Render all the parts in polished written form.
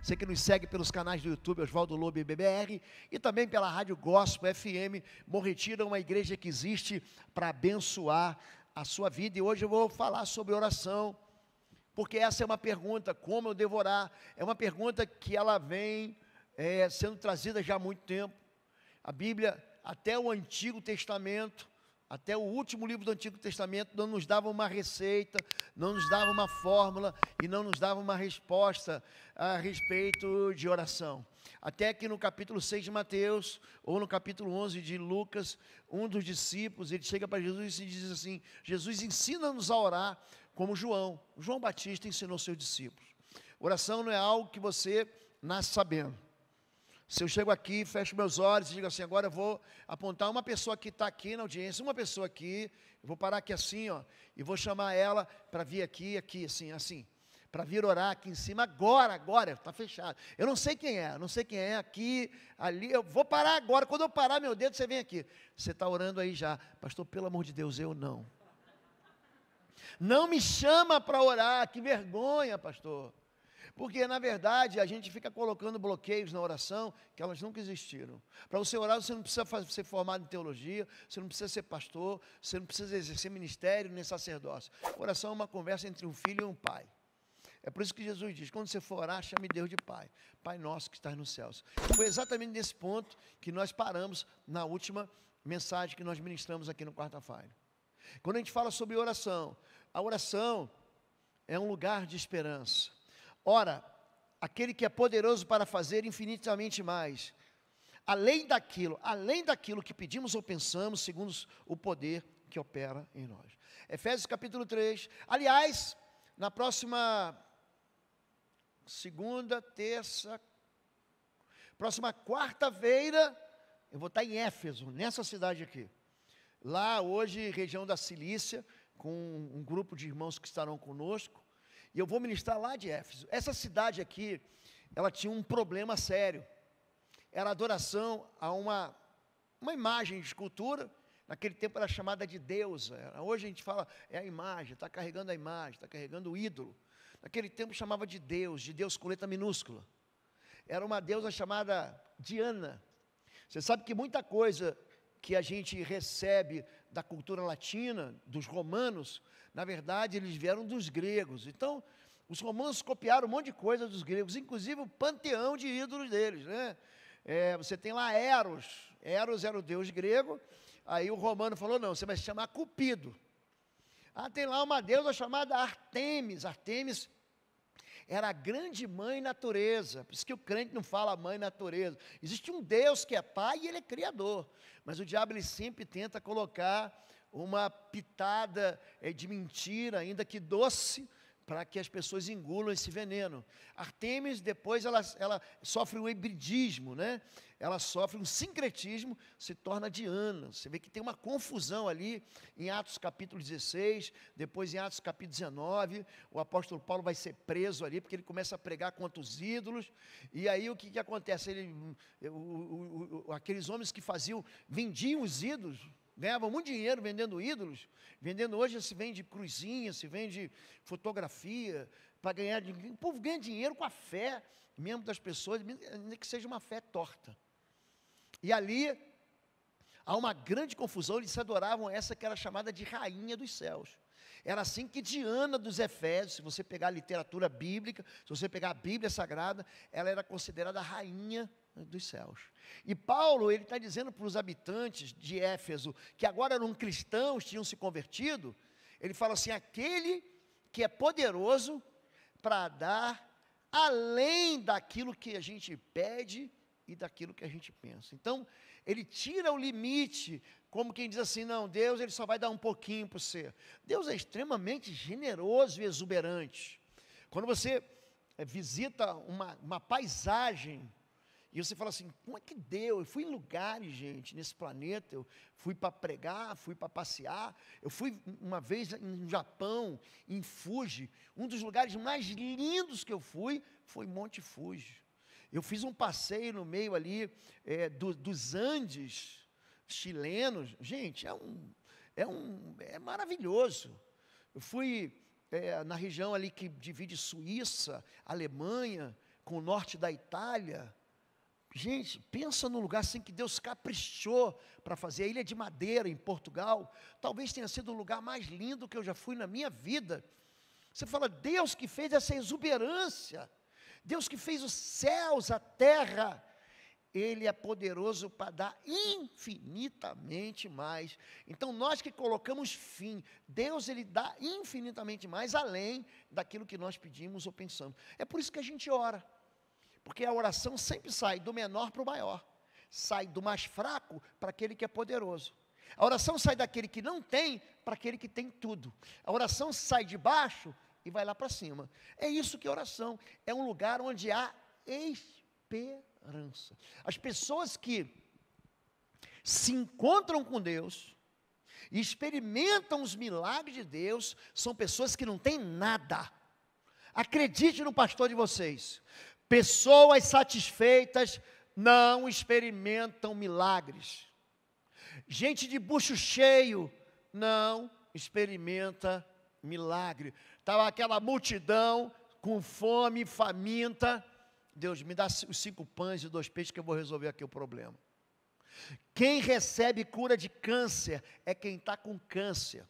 Você que nos segue pelos canais do YouTube, Oswaldo Lobo BBR, e também pela Rádio Gospel FM, Bom Retiro, uma igreja que existe para abençoar a sua vida. E hoje eu vou falar sobre oração, porque essa é uma pergunta, como eu devo orar? É uma pergunta que ela vem sendo trazida já há muito tempo. A Bíblia, até o Antigo Testamento, até o último livro do Antigo Testamento, não nos dava uma receita, não nos dava uma fórmula e não nos dava uma resposta a respeito de oração. Até que no capítulo 6 de Mateus, ou no capítulo 11 de Lucas, um dos discípulos, ele chega para Jesus e diz assim: Jesus, ensina-nos a orar como João Batista ensinou seus discípulos. Oração não é algo que você nasce sabendo. Se eu chego aqui, fecho meus olhos e digo assim, agora eu vou apontar uma pessoa que está aqui na audiência, uma pessoa aqui, eu vou parar aqui assim, ó, e vou chamar ela para vir aqui, assim, para vir orar aqui em cima, agora, está fechado. Eu não sei quem é, aqui, ali, eu vou parar agora, quando eu parar meu dedo, você vem aqui. Você está orando aí já, pastor, pelo amor de Deus, eu não. Não me chama para orar, que vergonha, pastor. Porque, na verdade, a gente fica colocando bloqueios na oração que elas nunca existiram. Para você orar, você não precisa ser formado em teologia, você não precisa ser pastor, você não precisa exercer ministério nem sacerdócio. Oração é uma conversa entre um filho e um pai. É por isso que Jesus diz, quando você for orar, chame Deus de Pai. Pai nosso que estás nos céus. Foi exatamente nesse ponto que nós paramos na última mensagem que nós ministramos aqui no quarta-feira. Quando a gente fala sobre oração, a oração é um lugar de esperança. Ora, aquele que é poderoso para fazer infinitamente mais, além daquilo que pedimos ou pensamos, segundo o poder que opera em nós. Efésios capítulo 3, aliás, na próxima quarta-feira, eu vou estar em Éfeso, nessa cidade aqui. Lá hoje, região da Cilícia, com um grupo de irmãos que estarão conosco, e eu vou ministrar lá de Éfeso. Essa cidade aqui, ela tinha um problema sério. Era adoração a uma imagem de escultura. Naquele tempo era chamada de deusa. Hoje a gente fala, é a imagem, está carregando a imagem, está carregando o ídolo. Naquele tempo chamava de Deus com letra minúscula. Era uma deusa chamada Diana. Você sabe que muita coisa que a gente recebe da cultura latina, dos romanos, na verdade, eles vieram dos gregos. Então, os romanos copiaram um monte de coisa dos gregos, inclusive o panteão de ídolos deles, né? Você tem lá Eros era o deus grego, aí o romano falou, não, você vai se chamar Cupido. Tem lá uma deusa chamada Artemis era a grande mãe natureza, por isso que o crente não fala mãe natureza. Existe um Deus que é pai e ele é criador, mas o diabo ele sempre tenta colocar uma pitada de mentira, ainda que doce, para que as pessoas engulam esse veneno. Artemis, depois ela sofre um hibridismo, né? Ela sofre um sincretismo, se torna Diana. Você vê que tem uma confusão ali em Atos capítulo 16, depois em Atos capítulo 19, o apóstolo Paulo vai ser preso ali, porque ele começa a pregar contra os ídolos, e aí o que acontece? Aqueles homens que vendiam os ídolos, ganhavam muito dinheiro vendendo ídolos, hoje se vende cruzinha, se vende fotografia, para ganhar dinheiro. O povo ganha dinheiro com a fé mesmo das pessoas, nem que seja uma fé torta. E ali há uma grande confusão, eles adoravam essa que era chamada de rainha dos céus. Era assim que Diana dos Efésios, se você pegar a literatura bíblica, se você pegar a Bíblia Sagrada, ela era considerada a rainha dos céus. E Paulo, ele está dizendo para os habitantes de Éfeso, que agora eram cristãos, tinham se convertido, ele fala assim, aquele que é poderoso para dar além daquilo que a gente pede e daquilo que a gente pensa. Então, ele tira o limite, como quem diz assim, não, Deus ele só vai dar um pouquinho para você. Deus é extremamente generoso e exuberante. Quando você visita uma paisagem, e você fala assim, como é que deu? Eu fui em lugares, gente, nesse planeta, eu fui para pregar, fui para passear, eu fui uma vez no Japão, em Fuji, um dos lugares mais lindos que eu fui, foi Monte Fuji. Eu fiz um passeio no meio ali dos Andes chilenos, gente, é maravilhoso. Eu fui na região ali que divide Suíça, Alemanha, com o norte da Itália. Gente, pensa num lugar assim que Deus caprichou para fazer. A Ilha de Madeira, em Portugal, talvez tenha sido o lugar mais lindo que eu já fui na minha vida. Você fala, Deus que fez essa exuberância, Deus que fez os céus, a terra, Ele é poderoso para dar infinitamente mais. Então, nós que colocamos fim, Deus, Ele dá infinitamente mais, além daquilo que nós pedimos ou pensamos. É por isso que a gente ora. Porque a oração sempre sai do menor para o maior. Sai do mais fraco para aquele que é poderoso. A oração sai daquele que não tem para aquele que tem tudo. A oração sai de baixo e vai lá para cima. É isso que é oração. É um lugar onde há esperança. As pessoas que se encontram com Deus e experimentam os milagres de Deus são pessoas que não têm nada. Acredite no pastor de vocês. Pessoas satisfeitas não experimentam milagres. Gente de bucho cheio não experimenta milagre. Estava aquela multidão com fome, faminta. Deus, me dá os 5 pães e 2 peixes que eu vou resolver aqui o problema. Quem recebe cura de câncer é quem está com câncer.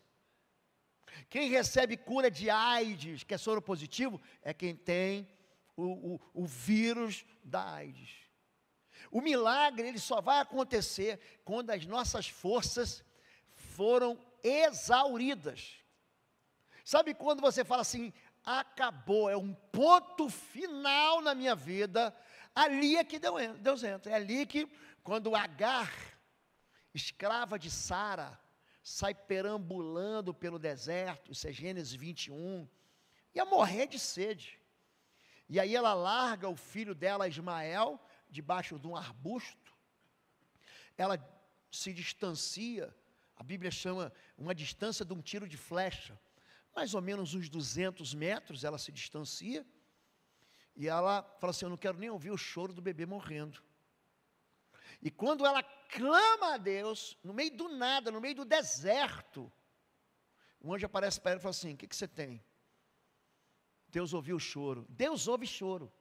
Quem recebe cura de AIDS, que é soro positivo, é quem tem o vírus da AIDS. O milagre, ele só vai acontecer quando as nossas forças foram exauridas. Sabe quando você fala assim, acabou, é um ponto final na minha vida, ali é que Deus entra. É ali que, quando Agar, escrava de Sara, sai perambulando pelo deserto, isso é Gênesis 21, ia morrer de sede. E aí ela larga o filho dela, Ismael, debaixo de um arbusto. Ela se distancia, a Bíblia chama uma distância de um tiro de flecha. Mais ou menos uns 200 metros ela se distancia. E ela fala assim, eu não quero nem ouvir o choro do bebê morrendo. E quando ela clama a Deus, no meio do nada, no meio do deserto, um anjo aparece para ela e fala assim, o que você tem? Deus ouviu o choro. Deus ouve choro.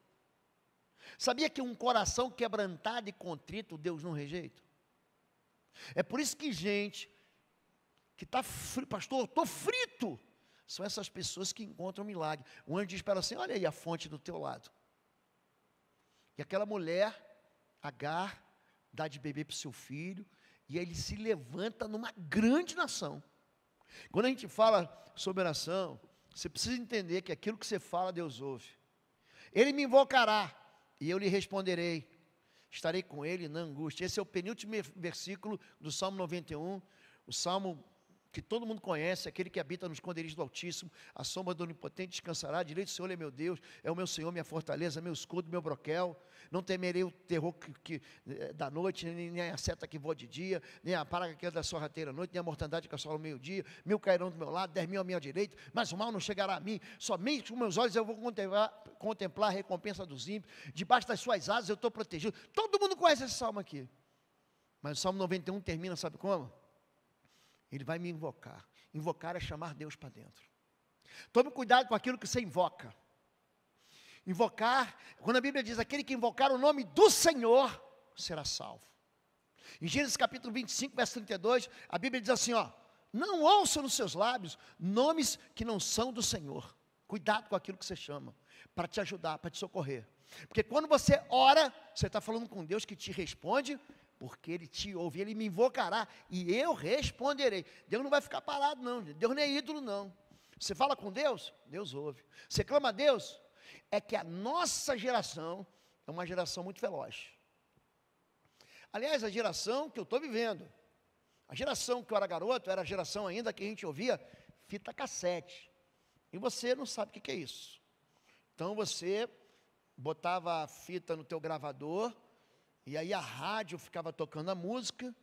Sabia que um coração quebrantado e contrito, Deus não rejeita? É por isso que gente que está frito, pastor, eu estou frito, são essas pessoas que encontram milagre. O anjo diz para ela assim, olha aí a fonte do teu lado. E aquela mulher, Agar, dá de beber para o seu filho, e ele se levanta numa grande nação. Quando a gente fala sobre oração, você precisa entender que aquilo que você fala, Deus ouve. Ele me invocará, e eu lhe responderei. Estarei com ele na angústia. Esse é o penúltimo versículo do Salmo 91, o Salmo que todo mundo conhece, aquele que habita nos esconderijos do Altíssimo, a sombra do Onipotente descansará, direito do Senhor é meu Deus, é o meu Senhor, minha fortaleza, meu escudo, meu broquel, não temerei o terror da noite, nem a seta que voa de dia, nem a praga que é da sorrateira à noite, nem a mortandade que assola ao meio-dia, 1000 cairão do meu lado, 10.000 à minha direita, mas o mal não chegará a mim, somente com meus olhos eu vou contemplar a recompensa dos ímpios, debaixo das suas asas eu estou protegido. Todo mundo conhece esse salmo aqui, mas o Salmo 91 termina, sabe como? Ele vai me invocar. Invocar é chamar Deus para dentro. Tome cuidado com aquilo que você invoca. Invocar, quando a Bíblia diz, aquele que invocar o nome do Senhor, será salvo. Em Gênesis capítulo 25, verso 32, a Bíblia diz assim, ó, não ouça nos seus lábios nomes que não são do Senhor. Cuidado com aquilo que você chama, para te ajudar, para te socorrer. Porque quando você ora, você está falando com Deus que te responde, porque Ele te ouve, Ele me invocará, e eu responderei. Deus não vai ficar parado não, Deus não é ídolo não. Você fala com Deus, Deus ouve. Você clama a Deus, é que a nossa geração é uma geração muito veloz. Aliás, a geração que eu estou vivendo, a geração que eu era garoto, era a geração ainda que a gente ouvia fita cassete. E você não sabe o que é isso. Então você botava a fita no teu gravador, e aí a rádio ficava tocando a música,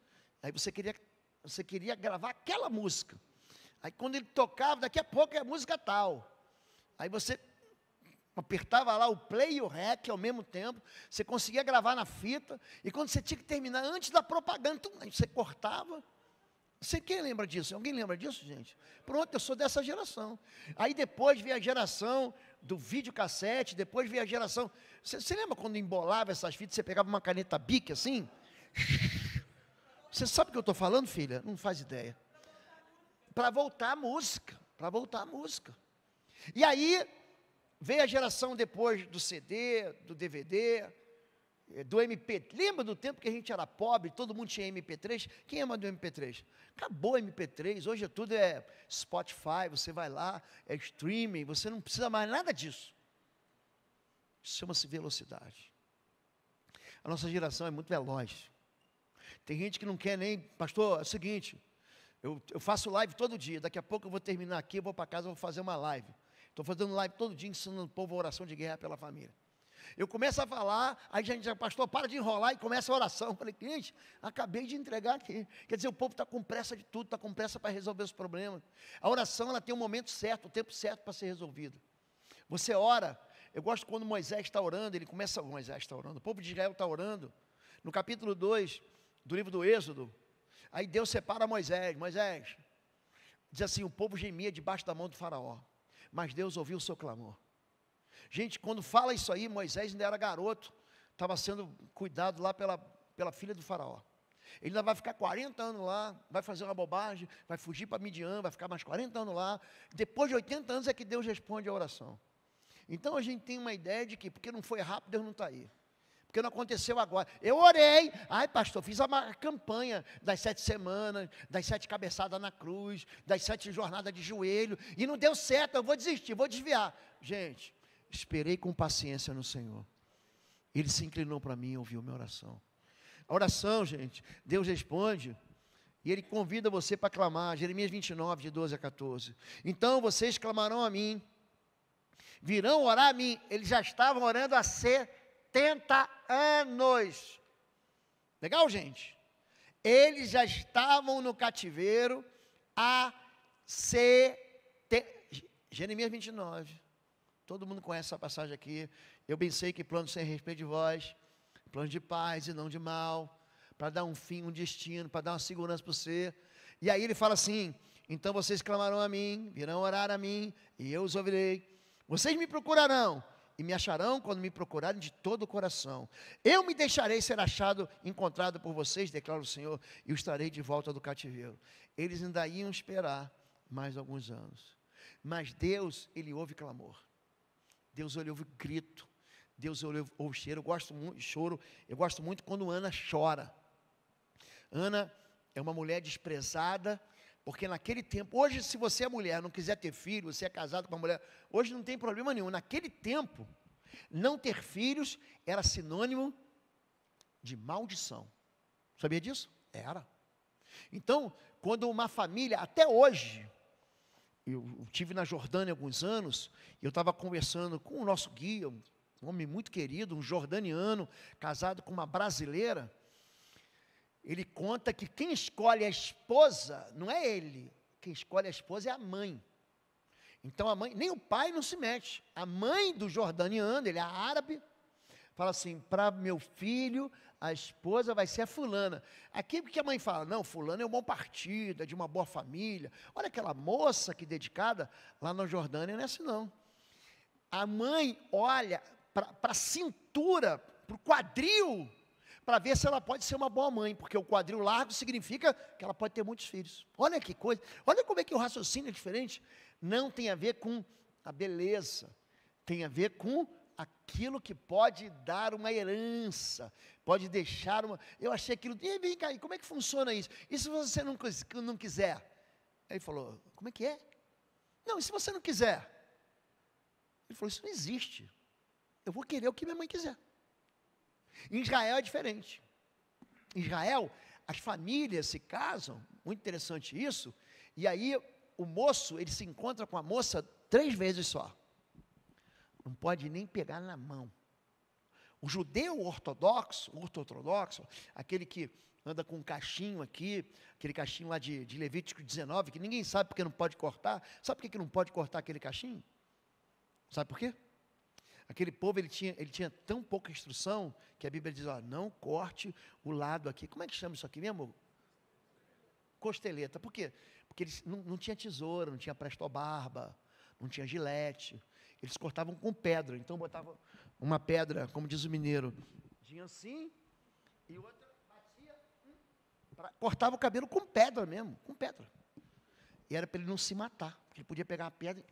aí você queria gravar aquela música. Aí quando ele tocava, daqui a pouco é a música tal. Aí você apertava lá o play e o rec ao mesmo tempo, você conseguia gravar na fita, e quando você tinha que terminar, antes da propaganda, aí você cortava, Quem lembra disso? Alguém lembra disso, gente? Pronto, eu sou dessa geração. Aí depois veio a geração do videocassete, depois veio a geração... Você lembra quando embolava essas fitas, você pegava uma caneta Bic assim? Você sabe o que eu estou falando, filha? Não faz ideia. Para voltar a música, E aí, veio a geração depois do CD, do DVD, do MP. Lembra do tempo que a gente era pobre, todo mundo tinha MP3? Quem ama do MP3? Acabou o MP3, hoje tudo é Spotify, você vai lá, é streaming, você não precisa mais nada disso. Isso chama-se velocidade. A nossa geração é muito veloz. Tem gente que não quer nem... Pastor, é o seguinte, eu faço live todo dia, daqui a pouco eu vou terminar aqui, eu vou para casa, eu vou fazer uma live. Estou fazendo live todo dia, ensinando o povo a oração de guerra pela família. Eu começo a falar, aí a gente diz, pastor, para de enrolar, e começa a oração. Eu falei, gente, acabei de entregar aqui. Quer dizer, o povo está com pressa de tudo, está com pressa para resolver os problemas. A oração, ela tem um momento certo, o tempo certo para ser resolvida. Você ora, eu gosto quando Moisés está orando, Moisés está orando, o povo de Israel está orando. No capítulo 2 do livro do Êxodo, aí Deus separa Moisés, diz assim, o povo gemia debaixo da mão do faraó, mas Deus ouviu o seu clamor. Gente, quando fala isso aí, Moisés ainda era garoto, estava sendo cuidado lá pela filha do faraó. Ele ainda vai ficar 40 anos lá, vai fazer uma bobagem, vai fugir para Midian, vai ficar mais 40 anos lá. Depois de 80 anos é que Deus responde a oração. Então a gente tem uma ideia de que, porque não foi rápido, Deus não está aí. Porque não aconteceu agora. Eu orei, pastor, fiz uma campanha das 7 semanas, das 7 cabeçadas na cruz, das 7 jornadas de joelho, e não deu certo, eu vou desistir, vou desviar. Gente, esperei com paciência no Senhor. Ele se inclinou para mim e ouviu minha oração. A oração, gente, Deus responde, e Ele convida você para clamar, Jeremias 29, de 12 a 14. Então vocês clamarão a mim, virão orar a mim. Eles já estavam orando há 70 anos. Legal, gente? Eles já estavam no cativeiro há Jeremias 29. Todo mundo conhece essa passagem aqui. Eu bem sei que plano sem respeito de vós, plano de paz e não de mal, para dar um fim, um destino, para dar uma segurança para você. E aí ele fala assim, então vocês clamarão a mim, virão orar a mim, e eu os ouvirei. Vocês me procurarão, e me acharão quando me procurarem de todo o coração. Eu me deixarei ser achado, encontrado por vocês, declara o Senhor, e eu estarei de volta do cativeiro. Eles ainda iam esperar mais alguns anos. Mas Deus, Ele ouve clamor. Deus ouve grito. Deus ouve cheiro. Eu gosto muito quando Ana chora. Ana é uma mulher desprezada, porque naquele tempo, hoje se você é mulher, não quiser ter filho, você é casado com uma mulher, hoje não tem problema nenhum. Naquele tempo, não ter filhos era sinônimo de maldição. Sabia disso? Era. Então, quando uma família, até hoje, eu estive na Jordânia há alguns anos, e eu estava conversando com o nosso guia, um homem muito querido, um jordaniano, casado com uma brasileira. Ele conta que quem escolhe a esposa, não é ele, quem escolhe a esposa é a mãe. Então a mãe, nem o pai não se mete. A mãe do jordaniano, ele é árabe, fala assim, para meu filho, a esposa vai ser a fulana. Aqui que a mãe fala, não, fulano é um bom partido, é de uma boa família. Olha aquela moça que dedicada, lá na Jordânia não é assim não. A mãe olha para a cintura, para o quadril, para ver se ela pode ser uma boa mãe, porque o quadril largo significa que ela pode ter muitos filhos. Olha que coisa, olha como é que o raciocínio é diferente. Não tem a ver com a beleza, tem a ver com aquilo que pode dar uma herança, pode deixar uma... Eu achei aquilo, e vem cá, como é que funciona isso? E se você não quiser? Aí ele falou, como é que é? Não, e se você não quiser? Ele falou, isso não existe. Eu vou querer o que minha mãe quiser. Em Israel é diferente. Em Israel, as famílias se casam, muito interessante isso, e aí o moço, ele se encontra com a moça 3 vezes só. Não pode nem pegar na mão. O judeu ortodoxo, aquele que anda com um cachinho aqui, aquele cachinho lá de Levítico 19, que ninguém sabe porque não pode cortar. Sabe por que não pode cortar aquele cachinho? Sabe por quê? Aquele povo, ele tinha tão pouca instrução, que a Bíblia diz, ó, não corte o lado aqui. Como é que chama isso aqui mesmo? costeleta. Por quê? Porque eles não tinha tesoura, não tinha presto-barba, não tinha gilete. Eles cortavam com pedra. Então botavam uma pedra, como diz o mineiro, tinha assim, e outra batia, cortava o cabelo com pedra mesmo, com pedra. E era para ele não se matar, porque ele podia pegar a pedra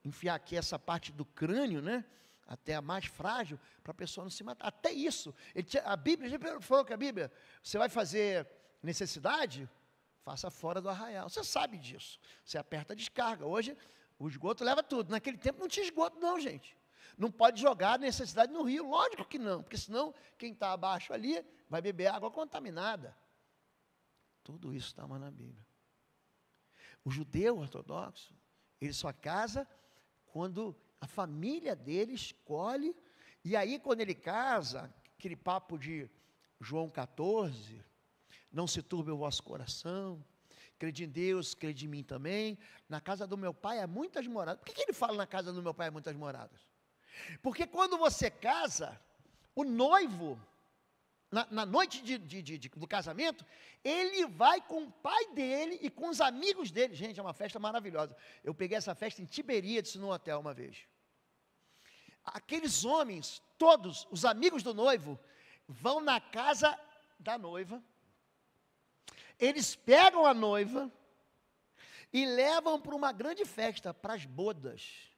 e enfiar aqui essa parte do crânio, né? Até a mais frágil, para a pessoa não se matar. Até isso. A Bíblia já falou que a Bíblia, você vai fazer necessidade, faça fora do arraial. Você sabe disso. Você aperta a descarga. Hoje, o esgoto leva tudo. Naquele tempo não tinha esgoto não, gente. Não pode jogar a necessidade no rio. Lógico que não, porque senão quem está abaixo ali vai beber água contaminada. Tudo isso estava na Bíblia. O judeu ortodoxo, ele só casa quando a família dele escolhe, e aí quando ele casa, aquele papo de João 14, não se turbe o vosso coração, crede em Deus, crede em mim também, na casa do meu pai há muitas moradas. Por que ele fala na casa do meu pai há muitas moradas? Porque quando você casa, o noivo, na noite do casamento, ele vai com o pai dele e com os amigos dele. Gente, é uma festa maravilhosa. Eu peguei essa festa em Tiberíades, num hotel uma vez. Aqueles homens, todos, os amigos do noivo, vão na casa da noiva, eles pegam a noiva e levam para uma grande festa, para as bodas.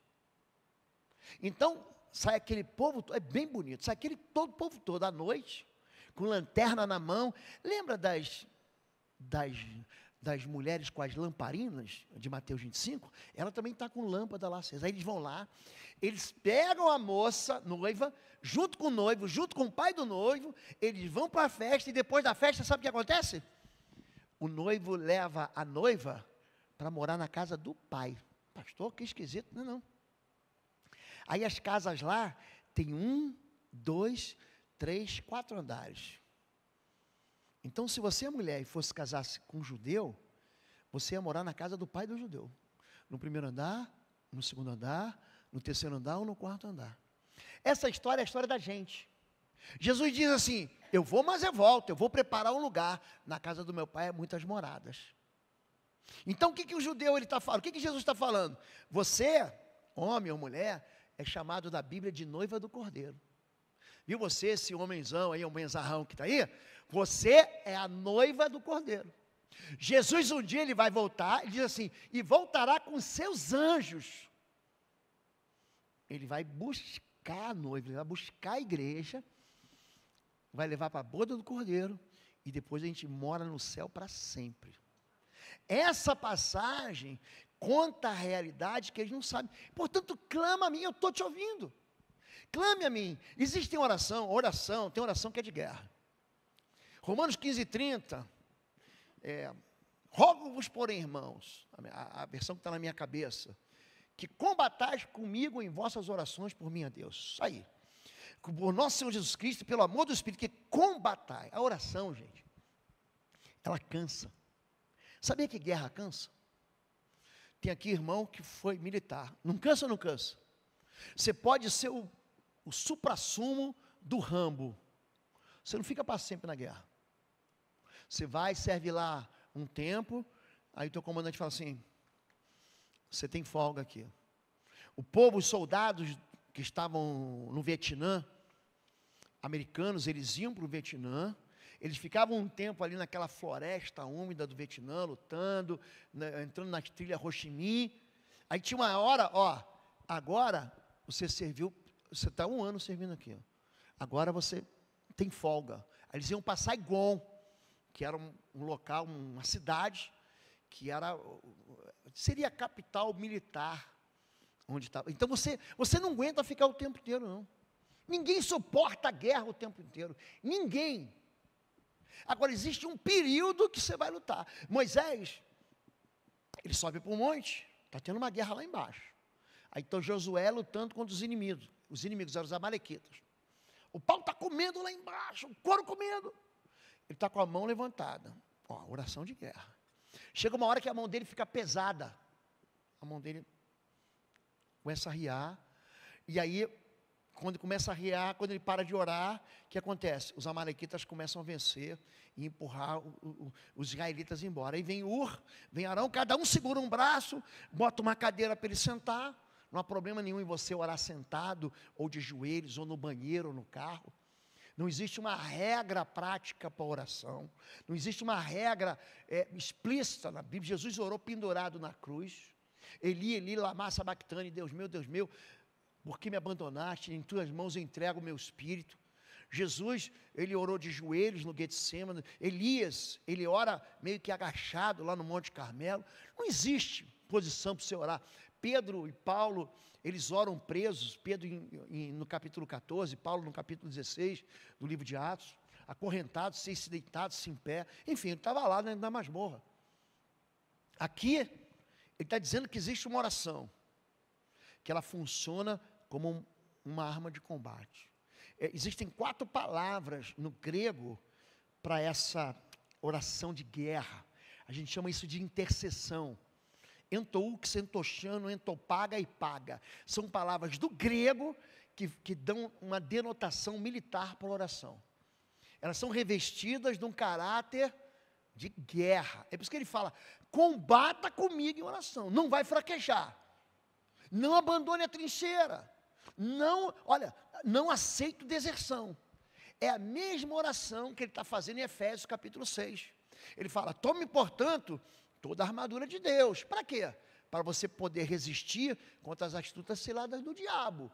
Então, sai aquele povo, é bem bonito, sai aquele povo todo à noite, com lanterna na mão. Lembra das mulheres com as lamparinas, de Mateus 25? Ela também está com lâmpada lá acesa. Aí eles vão lá, eles pegam a moça, noiva, junto com o noivo, junto com o pai do noivo, eles vão para a festa, e depois da festa, sabe o que acontece? O noivo leva a noiva para morar na casa do pai. Pastor, que esquisito, não. Aí as casas lá, tem 1, 2, 3, 4 andares. Então, se você é mulher e fosse casar-se com um judeu, você ia morar na casa do pai do judeu. No primeiro andar, no segundo andar, no terceiro andar ou no quarto andar. Essa história é a história da gente. Jesus diz assim, eu vou, mas eu volto, eu vou preparar um lugar. Na casa do meu pai há muitas moradas. Então, o que o judeu está falando? O que Jesus está falando? Você, homem ou mulher, é chamado da Bíblia de noiva do Cordeiro. Viu você, esse homenzão aí, um benzarrão que está aí? Você é a noiva do Cordeiro. Jesus um dia ele vai voltar, ele diz assim, e voltará com seus anjos. Ele vai buscar a noiva, ele vai buscar a igreja, vai levar para a boda do Cordeiro, e depois a gente mora no céu para sempre. Essa passagem conta a realidade que eles não sabem. Portanto, clama a mim, eu estou te ouvindo. Clame a mim. Existe oração, tem oração que é de guerra. Romanos 15:30, rogo-vos, porém, irmãos, a versão que está na minha cabeça, que combatais comigo em vossas orações por mim a Deus. Isso aí. Por nosso Senhor Jesus Cristo, pelo amor do Espírito, que combatai. A oração, gente, ela cansa. Sabia que guerra cansa? Tem aqui irmão que foi militar. Não cansa ou não cansa? Você pode ser o suprassumo do Rambo. Você não fica para sempre na guerra. Você vai, serve lá um tempo, aí o teu comandante fala assim, você tem folga aqui. O povo, os soldados que estavam no Vietnã, americanos, eles iam para o Vietnã, eles ficavam um tempo ali naquela floresta úmida do Vietnã, lutando, né, entrando na trilha Ho Chi Minh. Aí tinha uma hora, agora você serviu, você está 1 ano servindo aqui, agora você tem folga. Aí eles iam para Saigon, que era um local, uma cidade, que seria a capital militar, onde estava. Então você não aguenta ficar o tempo inteiro, não. Ninguém suporta a guerra o tempo inteiro. Ninguém. Agora, existe um período que você vai lutar. Moisés, ele sobe para o monte, está tendo uma guerra lá embaixo. Aí está Josué lutando contra os inimigos. Os inimigos eram os amalequitas. O pau está comendo lá embaixo, o couro comendo. Ele está com a mão levantada. Oração de guerra. Chega uma hora que a mão dele fica pesada. A mão dele começa a riar. E aí quando começa a arriar, quando ele para de orar, o que acontece? Os amalequitas começam a vencer e empurrar os israelitas embora. Aí vem vem Arão, cada um segura um braço, bota uma cadeira para ele sentar. Não há problema nenhum em você orar sentado, ou de joelhos, ou no banheiro, ou no carro. Não existe uma regra prática para a oração. Não existe uma regra explícita na Bíblia. Jesus orou pendurado na cruz. Eli, Eli, lama sabactani, Deus meu, por que me abandonaste? Em tuas mãos eu entrego o meu espírito. Jesus, ele orou de joelhos no Getsêmani. Elias, ele ora meio que agachado lá no Monte Carmelo. Não existe posição para você orar. Pedro e Paulo, eles oram presos, Pedro no capítulo 14, Paulo no capítulo 16 do livro de Atos, acorrentados, sem se deitados, sem pé, enfim, ele estava lá na masmorra. Aqui, ele está dizendo que existe uma oração, que ela funciona como uma arma de combate. Existem 4 palavras no grego para essa oração de guerra, a gente chama isso de intercessão. Entoux, entoxano, entopaga e paga. São palavras do grego que dão uma denotação militar para a oração. Elas são revestidas de um caráter de guerra. É por isso que ele fala, combata comigo em oração. Não vai fraquejar. Não abandone a trincheira. Não aceite deserção. É a mesma oração que ele está fazendo em Efésios capítulo 6. Ele fala, tome, portanto, toda a armadura de Deus. Para quê? Para você poder resistir contra as astutas ciladas do diabo.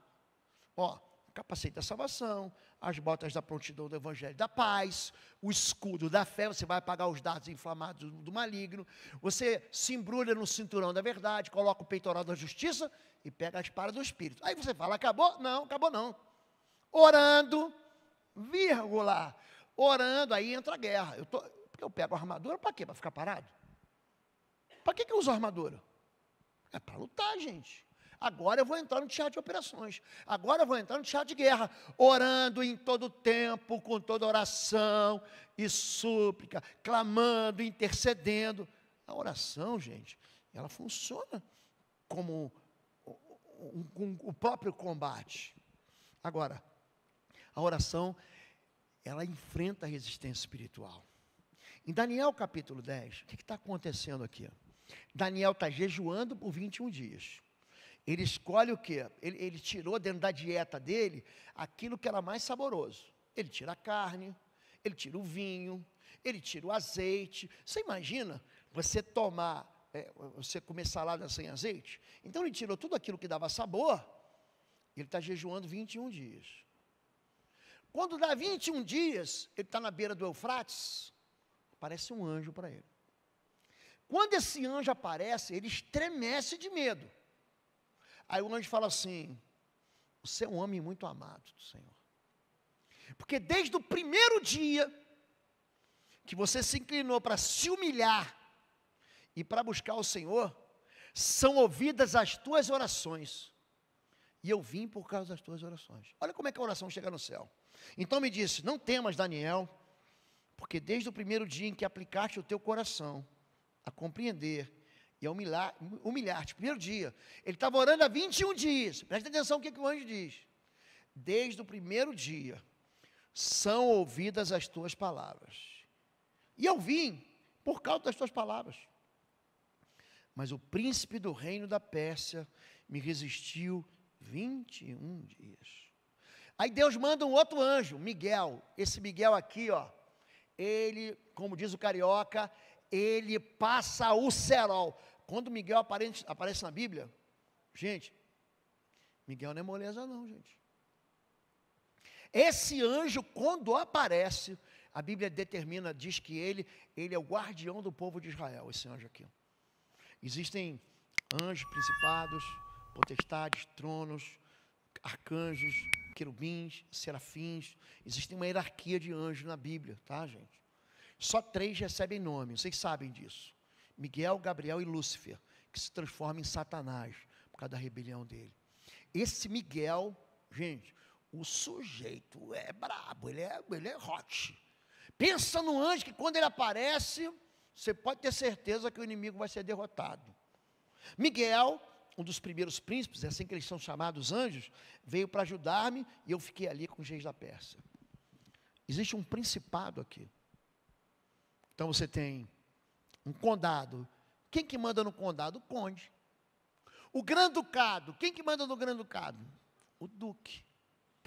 Capacete da salvação, as botas da prontidão do evangelho da paz, o escudo da fé, você vai apagar os dardos inflamados do maligno, você se embrulha no cinturão da verdade, coloca o peitoral da justiça e pega a espada do Espírito. Aí você fala, acabou? Não, acabou não. Orando, vírgula, orando, aí entra a guerra. Porque eu pego a armadura para quê? Para ficar parado? Para que eu uso armadura? É para lutar, gente. Agora eu vou entrar no teatro de operações. Agora eu vou entrar no teatro de guerra. Orando em todo tempo, com toda oração e súplica, clamando, intercedendo. A oração, gente, ela funciona como o próprio combate. Agora, a oração, ela enfrenta a resistência espiritual. Em Daniel capítulo 10, o que está acontecendo aqui? Daniel está jejuando por 21 dias. Ele escolhe o quê? Ele tirou dentro da dieta dele aquilo que era mais saboroso. Ele tira a carne, ele tira o vinho, ele tira o azeite. Você imagina você você comer salada sem azeite? Então ele tirou tudo aquilo que dava sabor. Ele está jejuando 21 dias. Quando dá 21 dias, ele está na beira do Eufrates, aparece um anjo para ele. Quando esse anjo aparece, ele estremece de medo. Aí o anjo fala assim, você é um homem muito amado do Senhor. Porque desde o primeiro dia que você se inclinou para se humilhar e para buscar o Senhor, são ouvidas as tuas orações. E eu vim por causa das tuas orações. Olha como é que a oração chega no céu. Então me disse, não temas, Daniel, porque desde o primeiro dia em que aplicaste o teu coração a compreender e a humilhar-te, primeiro dia, ele estava orando há 21 dias, presta atenção o que o anjo diz, desde o primeiro dia, são ouvidas as tuas palavras, e eu vim por causa das tuas palavras, mas o príncipe do reino da Pérsia me resistiu 21 dias, aí Deus manda um outro anjo, Miguel, esse Miguel aqui, ele, como diz o carioca, ele passa o cerol. Quando Miguel aparece na Bíblia, gente, Miguel não é moleza não, gente. Esse anjo, quando aparece, a Bíblia diz que ele é o guardião do povo de Israel, esse anjo aqui. Existem anjos, principados, potestades, tronos, arcanjos, querubins, serafins. Existe uma hierarquia de anjos na Bíblia, tá, gente? Só 3 recebem nome, vocês sabem disso. Miguel, Gabriel e Lúcifer, que se transforma em Satanás, por causa da rebelião dele. Esse Miguel, gente, o sujeito é brabo, ele é hot. Pensa no anjo que quando ele aparece, você pode ter certeza que o inimigo vai ser derrotado. Miguel, um dos primeiros príncipes, é assim que eles são chamados, anjos, veio para ajudar-me, e eu fiquei ali com os reis da Pérsia. Existe um principado aqui. Então você tem um condado. Quem que manda no condado? O conde. O Grã-Ducado. Quem que manda no Grã-Ducado? O duque.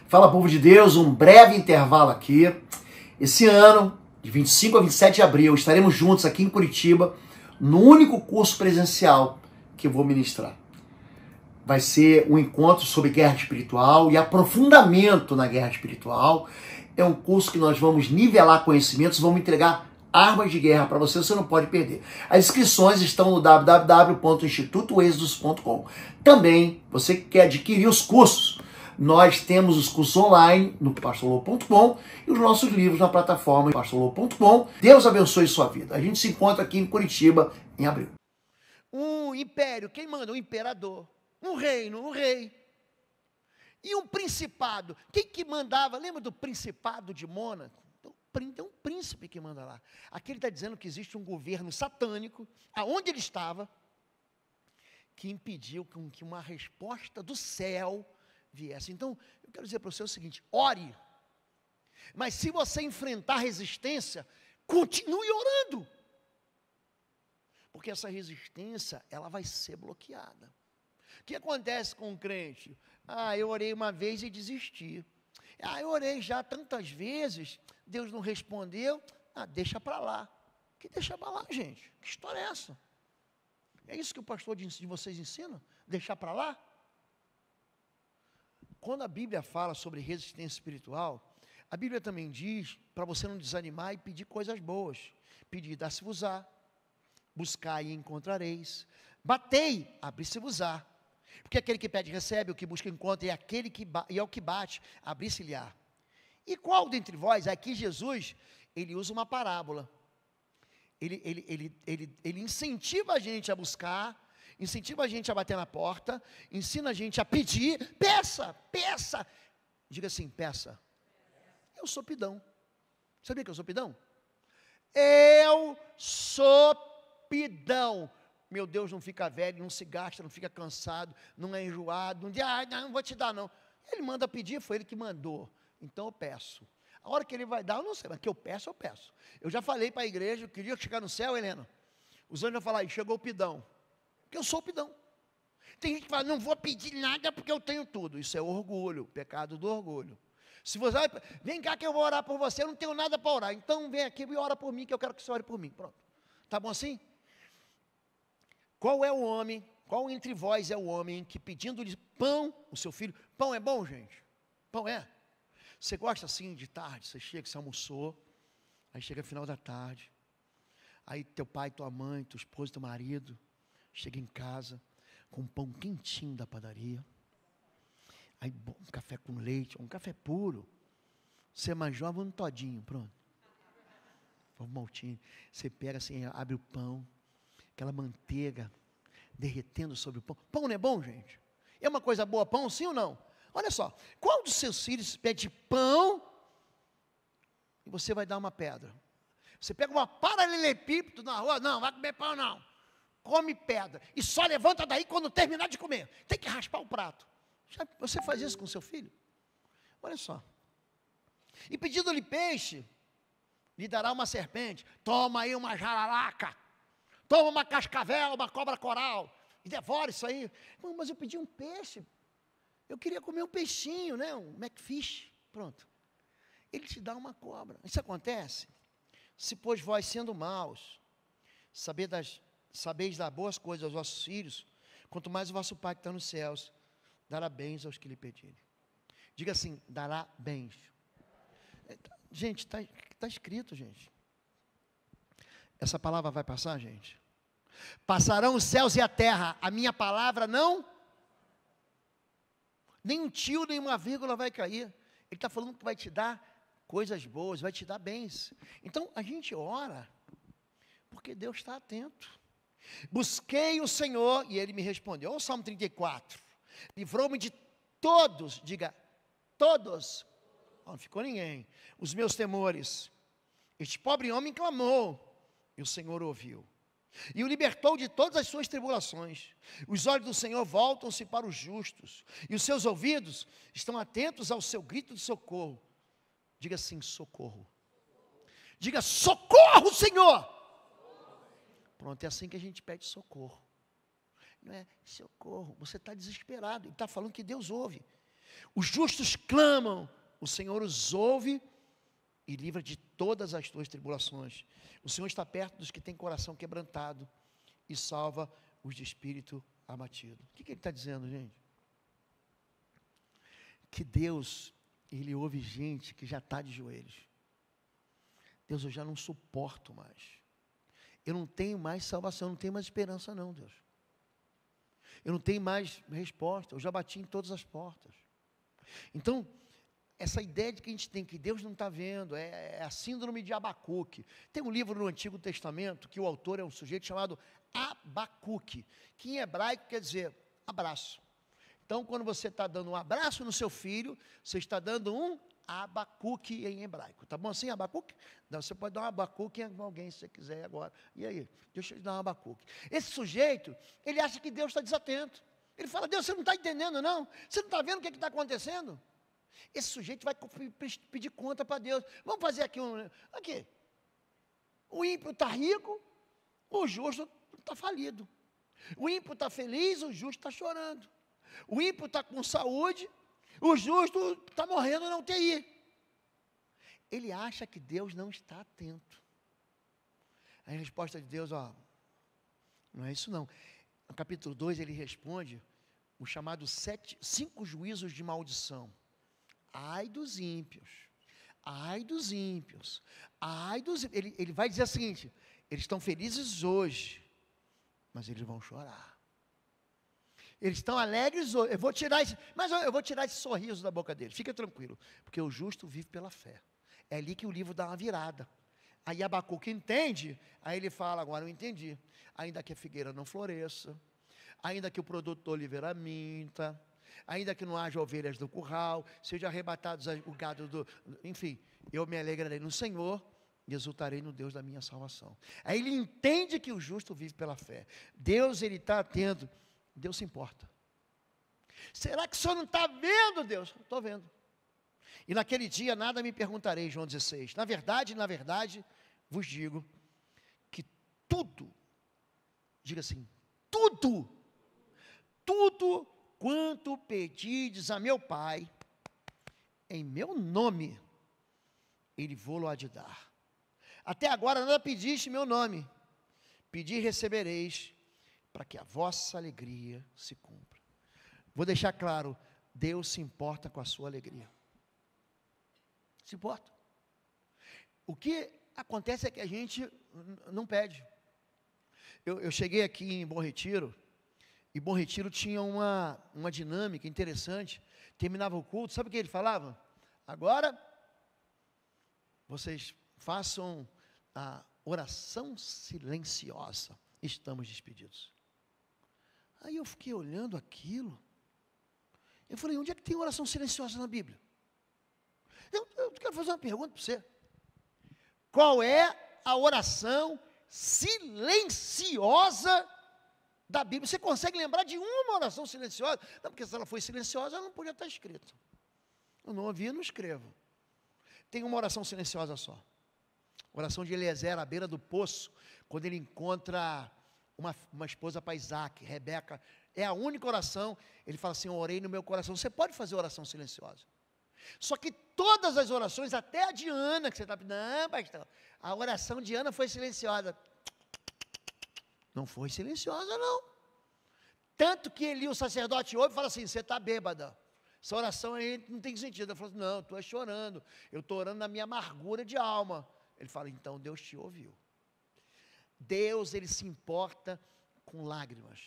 Fala, povo de Deus, um breve intervalo aqui. Esse ano, de 25 a 27 de abril, estaremos juntos aqui em Curitiba, no único curso presencial que eu vou ministrar. Vai ser um encontro sobre guerra espiritual e aprofundamento na guerra espiritual. É um curso que nós vamos nivelar conhecimentos, vamos entregar armas de guerra para você, você não pode perder. As inscrições estão no www.institutoexodus.com. Também, você que quer adquirir os cursos, nós temos os cursos online no pastorlou.com e os nossos livros na plataforma pastorlou.com. Deus abençoe sua vida. A gente se encontra aqui em Curitiba em abril. Um império, quem manda? Um imperador. Um reino, um rei. E um principado. Quem que mandava? Lembra do principado de Mônaco? Tem um príncipe que manda lá. Aqui ele está dizendo que existe um governo satânico, aonde ele estava, que impediu que uma resposta do céu viesse. Então, eu quero dizer para você o seguinte: ore. Mas se você enfrentar resistência, continue orando. Porque essa resistência, ela vai ser bloqueada. O que acontece com um crente? Eu orei uma vez e desisti. Eu orei já tantas vezes, Deus não respondeu. Deixa para lá. Que deixa para lá, gente? Que história é essa? É isso que o pastor de vocês ensina? Deixar para lá? Quando a Bíblia fala sobre resistência espiritual, a Bíblia também diz para você não desanimar e pedir coisas boas. Pedir, dá-se-vos-á. Buscai e encontrareis. Batei, abri-se-vos-á. Porque aquele que pede recebe, o que busca encontra, e aquele que e ao que bate, abrir-se-lhe-á. E qual dentre vós, aqui Jesus, ele usa uma parábola. Ele incentiva a gente a buscar, incentiva a gente a bater na porta, ensina a gente a pedir, peça, peça. Diga assim, peça. Eu sou pidão. Sabia que eu sou pidão? Eu sou pidão. Meu Deus, não fica velho, não se gasta, não fica cansado, não é enjoado, não diz, não vou te dar não. Ele manda pedir, foi ele que mandou. Então eu peço. A hora que ele vai dar, eu não sei, mas que eu peço, eu peço. Eu já falei para a igreja, eu queria chegar no céu, Helena. Os anjos vão falar, chegou o pidão. Porque eu sou o pidão. Tem gente que fala, não vou pedir nada porque eu tenho tudo. Isso é orgulho, pecado do orgulho. Se você vem cá que eu vou orar por você, eu não tenho nada para orar. Então vem aqui e ora por mim, que eu quero que você ore por mim. Pronto. Tá bom assim? Qual é o homem, qual entre vós é o homem que pedindo-lhe pão, o seu filho, pão é bom, gente? Pão é? Você gosta assim de tarde, você chega, você almoçou, aí chega no final da tarde, aí teu pai, tua mãe, tua esposa, teu marido, chega em casa com um pão quentinho da padaria, aí um café com leite, um café puro, você é mais jovem, um todinho, pronto, um maltinho, você pega assim, abre o pão, aquela manteiga derretendo sobre o pão. Pão não é bom, gente? É uma coisa boa pão, sim ou não? Olha só, qual dos seus filhos pede pão e você vai dar uma pedra? Você pega uma paralelepípedo na rua, não, vai comer pão não. Come pedra e só levanta daí quando terminar de comer. Tem que raspar o prato. Você faz isso com seu filho? Olha só. E pedindo-lhe peixe, lhe dará uma serpente. Toma aí uma jararaca. Toma uma cascavel, uma cobra coral, e devora isso aí. Mas eu pedi um peixe, eu queria comer um peixinho, né? Um McFish, pronto. Ele te dá uma cobra. Isso acontece? Se pois vós sendo maus, sabeis dar boas coisas aos vossos filhos, quanto mais o vosso Pai que está nos céus, dará bens aos que lhe pedirem. Diga assim, dará bens. Gente, está escrito, gente. Essa palavra vai passar, gente? Passarão os céus e a terra, a minha palavra não, nem um tio, nem uma vírgula vai cair. Ele está falando que vai te dar coisas boas, vai te dar bens. Então, a gente ora, porque Deus está atento. Busquei o Senhor, e Ele me respondeu. Olha o Salmo 34. Livrou-me de todos, diga, todos, não ficou ninguém, os meus temores. Este pobre homem clamou, e o Senhor ouviu. e o libertou de todas as suas tribulações. Os olhos do Senhor voltam-se para os justos, e os seus ouvidos estão atentos ao seu grito de socorro. Diga assim, socorro. Diga, socorro, Senhor. Pronto, é assim que a gente pede socorro. Não é socorro, você está desesperado. Ele está falando que Deus ouve. Os justos clamam, o Senhor os ouve e livra de todas as tuas tribulações. O Senhor está perto dos que têm coração quebrantado e salva os de espírito abatido. O que ele está dizendo, gente? Que Deus, Ele ouve gente que já está de joelhos. Deus, eu já não suporto mais. Eu não tenho mais salvação, eu não tenho mais esperança não, Deus. Eu não tenho mais resposta, eu já bati em todas as portas. Então, essa ideia de que a gente tem que Deus não está vendo, é a síndrome de Abacuque. Tem um livro no Antigo Testamento, que o autor é um sujeito chamado Abacuque, que em hebraico quer dizer abraço. Então, quando você está dando um abraço no seu filho, você está dando um Abacuque em hebraico. Tá bom assim, Abacuque? Não, você pode dar um Abacuque em alguém, se você quiser agora. E aí? Deixa eu te dar um Abacuque. Esse sujeito, ele acha que Deus está desatento. Ele fala, Deus, você não está entendendo não? Você não está vendo o que está acontecendo? Esse sujeito vai pedir conta para Deus. Vamos fazer aqui aqui. O ímpio está rico, o justo está falido. O ímpio está feliz, o justo está chorando. O ímpio está com saúde, o justo está morrendo na UTI. Ele acha que Deus não está atento. Aí a resposta de Deus, não é isso não. No capítulo 2 ele responde o chamado 5 juízos de maldição. Ai dos ímpios, ai dos ímpios, ai dos ímpios. Ele vai dizer o seguinte, eles estão felizes hoje, mas eles vão chorar. Eles estão alegres hoje, eu vou tirar esse sorriso da boca deles, fica tranquilo, porque o justo vive pela fé. É ali que o livro dá uma virada. Aí Abacuque entende, aí ele fala, agora eu entendi, ainda que a figueira não floresça, ainda que o produto da oliveira minta, ainda que não haja ovelhas do curral, sejam arrebatados o gado enfim, eu me alegrarei no Senhor e exultarei no Deus da minha salvação. Aí ele entende que o justo vive pela fé. Deus, ele está atento, Deus se importa. Será que o senhor não está vendo, Deus? Estou vendo. E naquele dia nada me perguntarei, João 16. Na verdade, vos digo que tudo, diga assim, tudo quanto pedides a meu Pai, em meu nome, Ele vô-lo há de dar. Até agora nada pediste em meu nome. Pedi e recebereis, para que a vossa alegria se cumpra. Vou deixar claro, Deus se importa com a sua alegria. Se importa. O que acontece é que a gente não pede. Eu cheguei aqui em Bom Retiro, e Bom Retiro tinha uma dinâmica interessante. Terminava o culto, sabe o que ele falava? Agora, vocês façam a oração silenciosa. Estamos despedidos. Aí eu fiquei olhando aquilo. Eu falei, onde é que tem oração silenciosa na Bíblia? Eu quero fazer uma pergunta para você. Qual é a oração silenciosa da Bíblia? Você consegue lembrar de uma oração silenciosa? Não, porque se ela foi silenciosa, ela não podia estar escrita. Eu não ouvi, não escrevo. Tem uma oração silenciosa só. Oração de Eliezer à beira do poço, quando ele encontra uma esposa para Isaac, Rebeca. É a única oração. Ele fala assim, eu orei no meu coração. Você pode fazer oração silenciosa. Só que todas as orações, até a de Ana, que você está pedindo, não, pastor, a oração de Ana foi silenciosa. Não foi silenciosa, não. Tanto que Eli, o sacerdote, ouve e fala assim, você está bêbada. Essa oração aí não tem sentido. Ele falou assim, não, eu estou chorando. Eu estou orando na minha amargura de alma. Ele fala, então Deus te ouviu. Deus, ele se importa com lágrimas.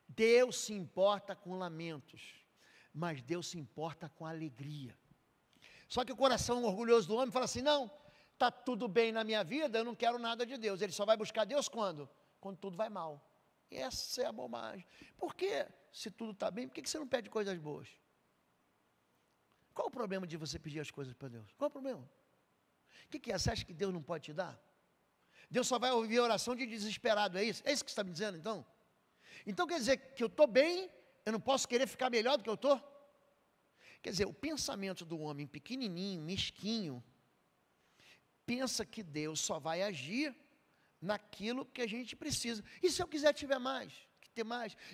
Deus se importa com lamentos. Mas Deus se importa com alegria. Só que o coração orgulhoso do homem fala assim, não, está tudo bem na minha vida, eu não quero nada de Deus. Ele só vai buscar Deus quando? Quando tudo vai mal. E essa é a bobagem. Por que, se tudo está bem, por que você não pede coisas boas? Qual o problema de você pedir as coisas para Deus? Qual o problema? O que é? Você acha que Deus não pode te dar? Deus só vai ouvir a oração de desesperado, é isso? É isso que você está me dizendo, então? Então quer dizer que eu estou bem, eu não posso querer ficar melhor do que eu estou? Quer dizer, o pensamento do homem pequenininho, mesquinho, pensa que Deus só vai agir naquilo que a gente precisa. E se eu quiser ter mais?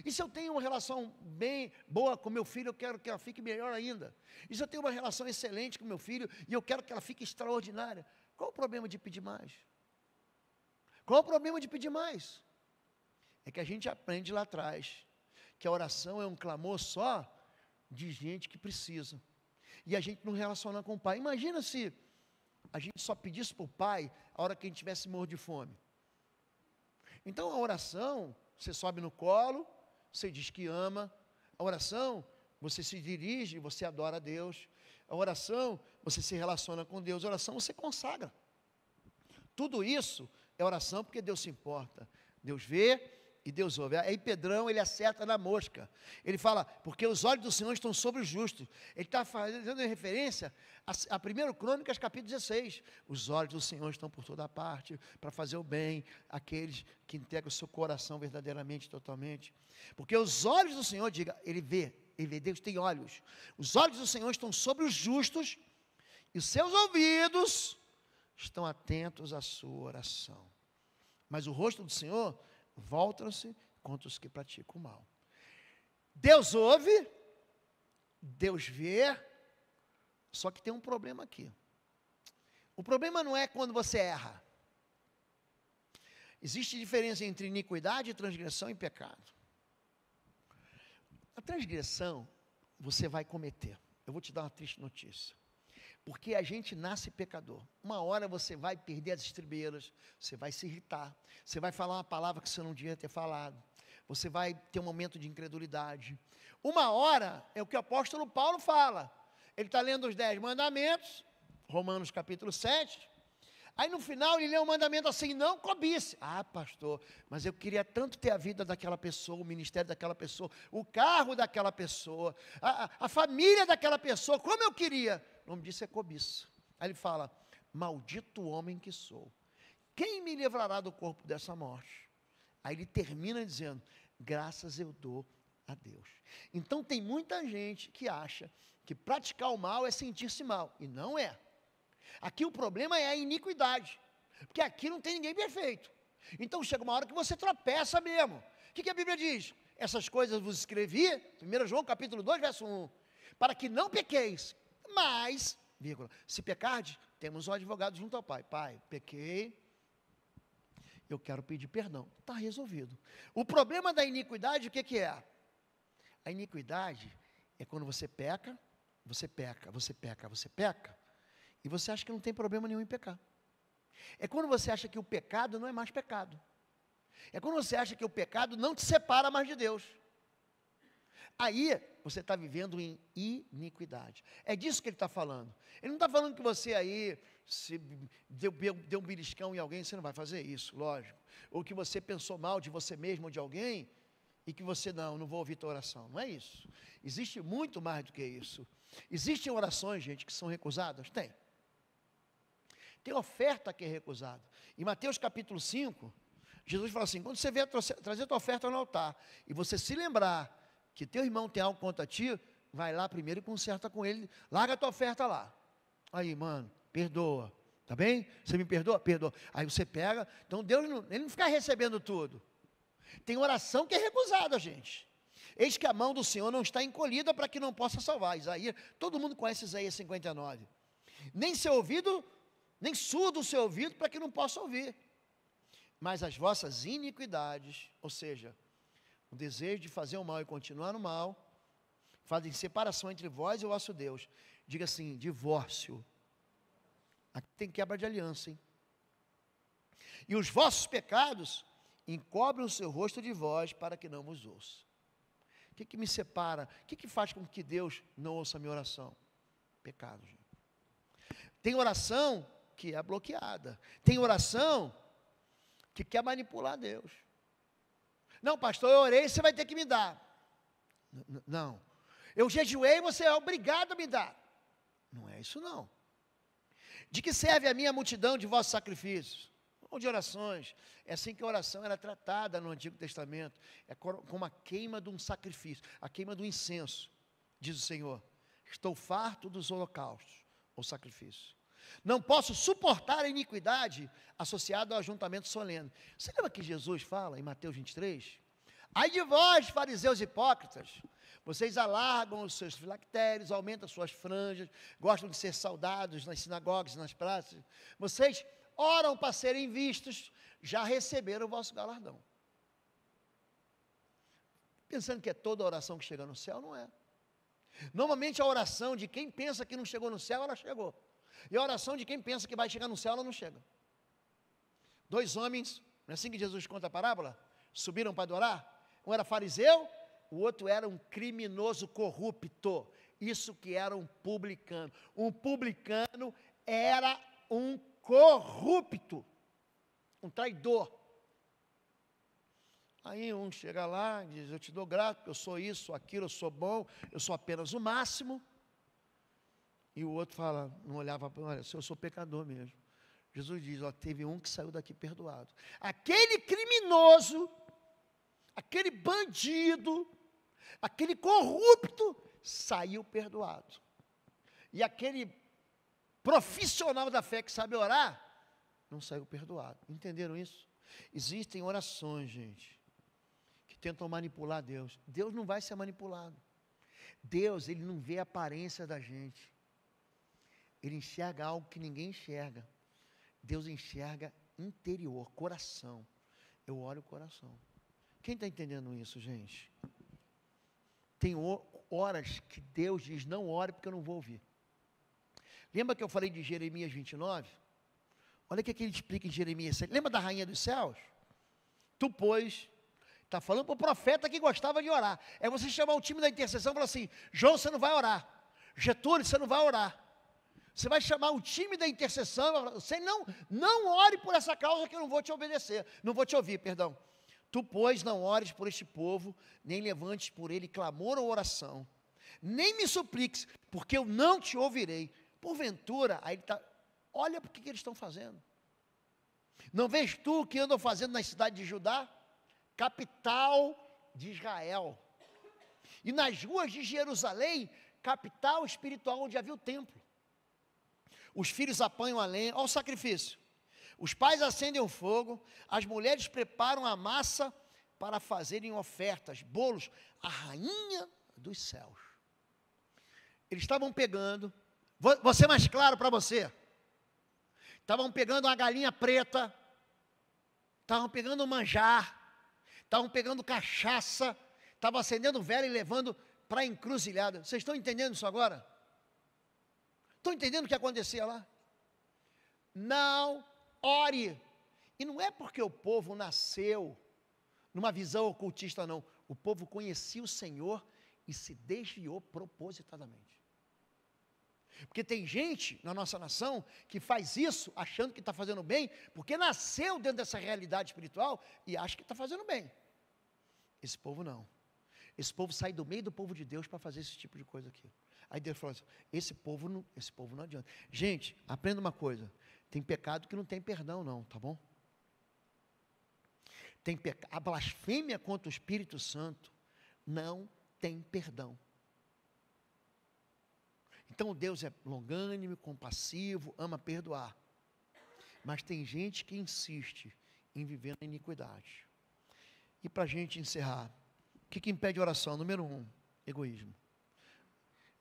E se eu tenho uma relação bem boa com meu filho, eu quero que ela fique melhor ainda. E se eu tenho uma relação excelente com meu filho, e eu quero que ela fique extraordinária, qual o problema de pedir mais? Qual o problema de pedir mais? É que a gente aprende lá atrás, que a oração é um clamor só de gente que precisa. E a gente não relaciona com o Pai. Imagina se a gente só pedisse para o Pai a hora que a gente tivesse morro de fome. Então a oração, você sobe no colo, você diz que ama. A oração, você se dirige, você adora a Deus. A oração, você se relaciona com Deus. A oração, você consagra. Tudo isso é oração porque Deus se importa. Deus vê e Deus ouve. Aí Pedrão, ele acerta na mosca. Ele fala, porque os olhos do Senhor estão sobre os justos. Ele está fazendo referência a 1 Crônicas, capítulo 16. Os olhos do Senhor estão por toda parte, para fazer o bem, àqueles que entregam o seu coração verdadeiramente, totalmente. Porque os olhos do Senhor, diga, ele vê, Deus tem olhos. Os olhos do Senhor estão sobre os justos, e os seus ouvidos estão atentos à sua oração. Mas o rosto do Senhor voltam-se contra os que praticam o mal. Deus ouve, Deus vê, só que tem um problema aqui. O problema não é quando você erra. Existe diferença entre iniquidade, transgressão e pecado. A transgressão você vai cometer. Eu vou te dar uma triste notícia. Porque a gente nasce pecador. Uma hora você vai perder as estribeiras, você vai se irritar, você vai falar uma palavra que você não devia ter falado, você vai ter um momento de incredulidade. Uma hora, é o que o apóstolo Paulo fala, ele está lendo os 10 mandamentos, Romanos capítulo 7, aí no final ele lê um mandamento assim, não cobice. Ah, pastor, mas eu queria tanto ter a vida daquela pessoa, o ministério daquela pessoa, o carro daquela pessoa, a família daquela pessoa, como eu queria. O nome disso é cobiça. Aí ele fala, maldito homem que sou, quem me livrará do corpo dessa morte? Aí ele termina dizendo, graças eu dou a Deus. Então tem muita gente que acha que praticar o mal é sentir-se mal, e não é. Aqui o problema é a iniquidade, porque aqui não tem ninguém perfeito. Então chega uma hora que você tropeça mesmo. O que a Bíblia diz? Essas coisas vos escrevi, 1 João capítulo 2, verso 1, para que não pequeis. Mas, vírgula, se pecardes, temos um advogado junto ao Pai. Pai, pequei, eu quero pedir perdão. Está resolvido. O problema da iniquidade, o que é? A iniquidade é quando você peca, e você acha que não tem problema nenhum em pecar. É quando você acha que o pecado não é mais pecado. É quando você acha que o pecado não te separa mais de Deus. Aí, você está vivendo em iniquidade. É disso que ele está falando. Ele não está falando que você aí, se deu um beliscão em alguém, você não vai fazer isso, lógico. Ou que você pensou mal de você mesmo ou de alguém, e que você, não vou ouvir tua oração. Não é isso. Existe muito mais do que isso. Existem orações, gente, que são recusadas? Tem. Tem oferta que é recusada. Em Mateus capítulo 5, Jesus fala assim, quando você vier trazer tua oferta no altar, e você se lembrar que teu irmão tem algo contra ti, vai lá primeiro e conserta com ele, larga a tua oferta lá. Aí, mano, perdoa, tá bem? Você me perdoa? Perdoa. Aí você pega, então Deus ele não fica recebendo tudo. Tem oração que é recusada, gente. Eis que a mão do Senhor não está encolhida para que não possa salvar. Isaías, todo mundo conhece Isaías 59. Nem seu ouvido, nem surdo o seu ouvido para que não possa ouvir. Mas as vossas iniquidades, ou seja, o desejo de fazer o mal e continuar no mal, fazem separação entre vós e o vosso Deus. Diga assim, divórcio. Aqui tem quebra de aliança, hein? E os vossos pecados encobrem o seu rosto de vós para que não vos ouça. O que me separa? O que faz com que Deus não ouça a minha oração? Pecado, gente. Tem oração que é bloqueada. Tem oração que quer manipular Deus. Não, pastor, eu orei, você vai ter que me dar. Não. Eu jejuei, você é obrigado a me dar. Não é isso não. De que serve a minha multidão de vossos sacrifícios? multidão de orações. É assim que a oração era tratada no Antigo Testamento, é como a queima de um sacrifício, a queima do incenso, diz o Senhor. Estou farto dos holocaustos, ou sacrifício. Não posso suportar a iniquidade associada ao ajuntamento solene. Você lembra que Jesus fala em Mateus 23? Ai de vós, fariseus hipócritas, vocês alargam os seus filactérios, aumentam as suas franjas, gostam de ser saudados nas sinagogas e nas praças. Vocês oram para serem vistos, já receberam o vosso galardão. Pensando que é toda oração que chega no céu, não é. Normalmente a oração de quem pensa que não chegou no céu, ela chegou. E a oração de quem pensa que vai chegar no céu, ela não chega. 2 homens, não é assim que Jesus conta a parábola? Subiram para adorar. Um era fariseu, o outro era um criminoso corrupto. Isso que era um publicano. Um publicano era um corrupto, um traidor. Aí um chega lá e diz, eu te dou grato, eu sou isso, sou aquilo, eu sou bom, eu sou apenas o máximo. E o outro fala, não olhava para olha, eu sou pecador mesmo. Jesus diz, ó, teve um que saiu daqui perdoado. Aquele criminoso, aquele bandido, aquele corrupto, saiu perdoado. E aquele profissional da fé que sabe orar, não saiu perdoado. Entenderam isso? Existem orações, gente, que tentam manipular Deus. Deus não vai ser manipulado. Deus, Ele não vê a aparência da gente. Ele enxerga algo que ninguém enxerga. Deus enxerga interior, coração. Eu olho o coração. Quem está entendendo isso, gente? Tem horas que Deus diz, não ore porque eu não vou ouvir. Lembra que eu falei de Jeremias 29? Olha o que ele explica em Jeremias 7. Lembra da rainha dos céus? Tu, pois, está falando para o profeta que gostava de orar. É você chamar o time da intercessão e falar assim, João, você não vai orar. Getúlio, você não vai orar. Você vai chamar o time da intercessão, você não ore por essa causa que eu não vou te obedecer, não vou te ouvir, perdão. Tu, pois, não ores por este povo, nem levantes por ele clamor ou oração, nem me supliques, porque eu não te ouvirei. Porventura, aí ele está, olha para o que eles estão fazendo. Não vês tu o que andam fazendo na cidade de Judá, capital de Israel, e nas ruas de Jerusalém, capital espiritual onde havia o templo. Os filhos apanham a lenha, olha o sacrifício. Os pais acendem o fogo, as mulheres preparam a massa para fazerem ofertas, bolos, a rainha dos céus. Eles estavam pegando, vou ser mais claro para você, estavam pegando uma galinha preta, estavam pegando um manjar, estavam pegando cachaça, estavam acendendo vela e levando para a encruzilhada. Vocês estão entendendo isso agora? Estão entendendo o que acontecia lá? Não ore. E não é porque o povo nasceu numa visão ocultista, não. O povo conhecia o Senhor e se desviou propositadamente. Porque tem gente na nossa nação que faz isso achando que está fazendo bem, porque nasceu dentro dessa realidade espiritual e acha que está fazendo bem. Esse povo não. Esse povo sai do meio do povo de Deus para fazer esse tipo de coisa aqui. Aí Deus falou assim, esse povo não adianta. Gente, aprenda uma coisa, tem pecado que não tem perdão não, tá bom? A blasfêmia contra o Espírito Santo não tem perdão. Então Deus é longânime, compassivo, ama perdoar. Mas tem gente que insiste em viver na iniquidade. E para a gente encerrar, o que impede a oração? Número 1, egoísmo.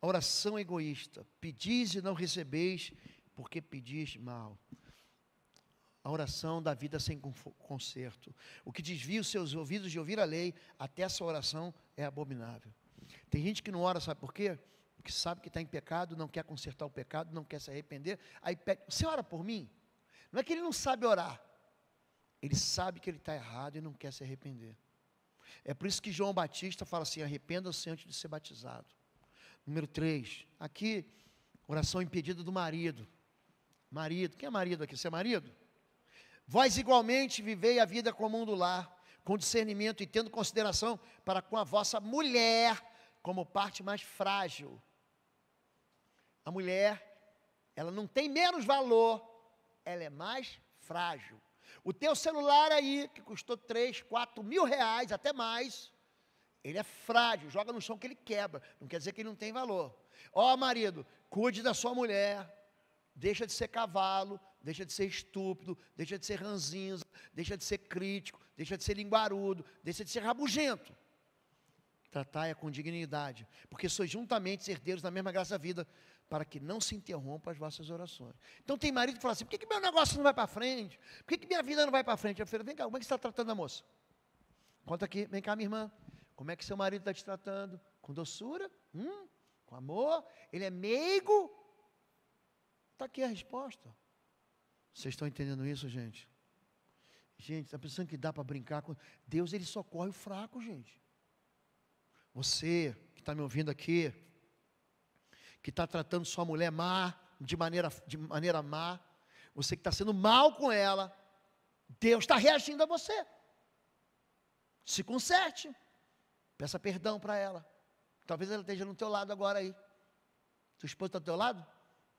A oração egoísta, pedis e não recebeis, porque pedis mal. A oração da vida sem conserto. O que desvia os seus ouvidos de ouvir a lei, até essa oração é abominável. Tem gente que não ora, sabe por quê? Porque sabe que está em pecado, não quer consertar o pecado, não quer se arrepender, aí pede, você ora por mim? Não é que ele não sabe orar, ele sabe que ele está errado e não quer se arrepender. É por isso que João Batista fala assim, arrependa-se antes de ser batizado. Número 3, aqui, oração impedida do marido. Marido, quem é marido aqui? Você é marido? Vós igualmente vivei a vida comum do lar, com discernimento e tendo consideração para com a vossa mulher, como parte mais frágil. A mulher, ela não tem menos valor, ela é mais frágil. O teu celular aí, que custou 3, 4 mil reais, até mais, ele é frágil, joga no chão que ele quebra, não quer dizer que ele não tem valor. Ó, marido, cuide da sua mulher, deixa de ser cavalo, deixa de ser estúpido, deixa de ser ranzinza, deixa de ser crítico, deixa de ser linguarudo, deixa de ser rabugento. Tratai-a com dignidade, porque sois juntamente herdeiros da mesma graça da vida, para que não se interrompam as vossas orações. Então tem marido que fala assim, por que meu negócio não vai para frente? Por que minha vida não vai para frente? Eu falei, vem cá, como é que você está tratando a moça? Conta aqui, vem cá minha irmã, como é que seu marido está te tratando? Com doçura? Com amor? Ele é meigo? Está aqui a resposta. Vocês estão entendendo isso, gente? Gente, está pensando que dá para brincar com Deus? Ele socorre o fraco, gente. Você que está me ouvindo aqui, que está tratando sua mulher má, de maneira má, você que está sendo mal com ela, Deus está reagindo a você. Se conserte, peça perdão para ela. Talvez ela esteja no teu lado agora aí. Sua esposa está do teu lado?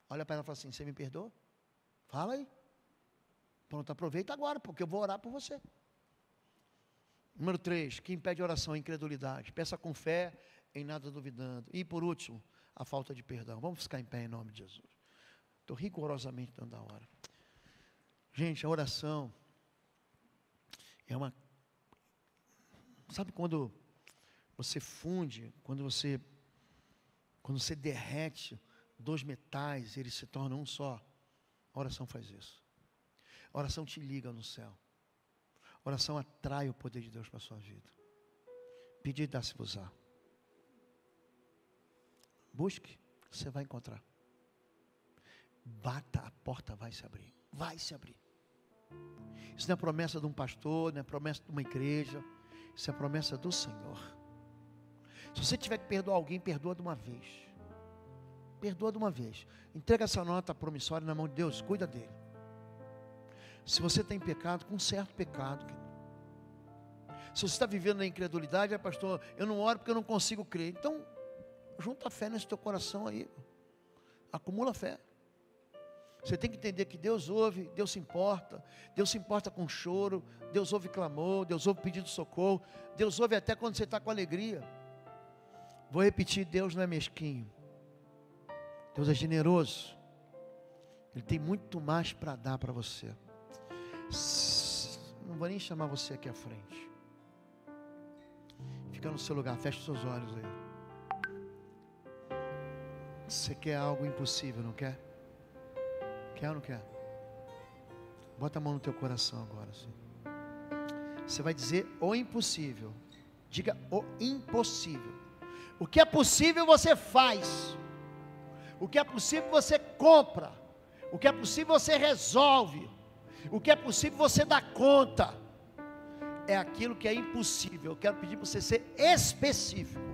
Olha para ela e fala assim, você me perdoa? Fala aí. Pronto, aproveita agora, porque eu vou orar por você. Número 3, que impede oração é a incredulidade. Peça com fé, em nada duvidando. E por último, a falta de perdão. Vamos ficar em pé em nome de Jesus. Estou rigorosamente dando a hora. Gente, a oração é uma... Sabe quando você funde, quando você derrete dois metais, eles se tornam um só? A oração faz isso. A oração te liga no céu. A oração atrai o poder de Deus para a sua vida. Pedir e dá-se-vos-á. Busque, você vai encontrar. Bata, a porta vai se abrir. Vai se abrir. Isso não é promessa de um pastor, não é promessa de uma igreja. Isso é promessa do Senhor. Se você tiver que perdoar alguém, perdoa de uma vez. Perdoa de uma vez. Entrega essa nota promissória na mão de Deus, cuida dele. Se você tem pecado, conserta o pecado. Se você está vivendo na incredulidade, pastor, eu não oro porque eu não consigo crer. Então, junta a fé nesse teu coração aí. Acumula fé. Você tem que entender que Deus ouve, Deus se importa. Deus se importa com choro. Deus ouve clamor, Deus ouve pedido de socorro. Deus ouve até quando você está com alegria. Vou repetir, Deus não é mesquinho. Deus é generoso. Ele tem muito mais para dar para você. Não vou nem chamar você aqui à frente. Fica no seu lugar, feche os seus olhos aí. Você quer algo impossível, não quer? Quer ou não quer? Bota a mão no teu coração agora. Assim. Você vai dizer o impossível. Diga o impossível. O que é possível você faz. O que é possível você compra. O que é possível você resolve. O que é possível você dá conta. É aquilo que é impossível. Eu quero pedir para você ser específico.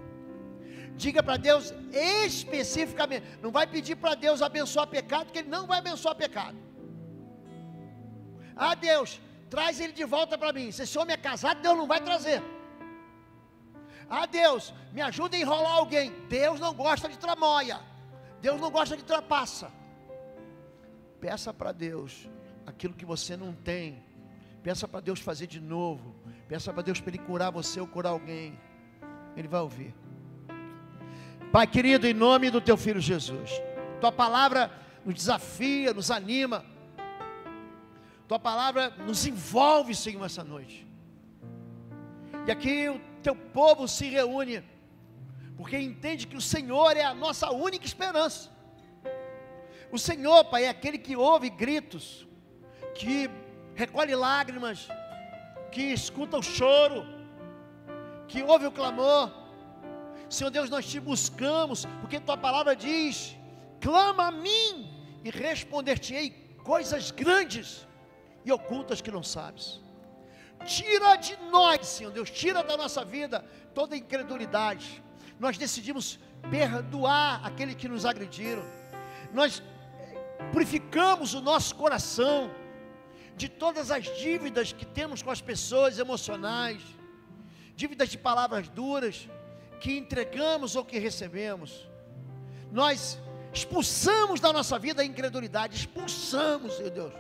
Diga para Deus especificamente. Não vai pedir para Deus abençoar pecado, porque Ele não vai abençoar pecado. Ah, Deus, traz ele de volta para mim. Se esse homem é casado, Deus não vai trazer. Ah, Deus, me ajuda a enrolar alguém. Deus não gosta de tramóia. Deus não gosta de trapaça. Peça para Deus aquilo que você não tem. Peça para Deus fazer de novo. Peça para Deus para Ele curar você ou curar alguém. Ele vai ouvir. Pai querido, em nome do Teu Filho Jesus, Tua palavra nos desafia, nos anima. Tua palavra nos envolve, Senhor, essa noite. E aqui o Teu povo se reúne, porque entende que o Senhor é a nossa única esperança. O Senhor, Pai, é aquele que ouve gritos, que recolhe lágrimas, que escuta o choro, que ouve o clamor. Senhor Deus, nós Te buscamos, porque Tua palavra diz: clama a mim e responder-te-ei coisas grandes e ocultas que não sabes. Tira de nós, Senhor Deus, tira da nossa vida toda incredulidade. Nós decidimos perdoar aquele que nos agrediram. Nós purificamos o nosso coração de todas as dívidas que temos com as pessoas emocionais, dívidas de palavras duras que entregamos ou que recebemos. Nós expulsamos da nossa vida a incredulidade, expulsamos, Senhor Deus,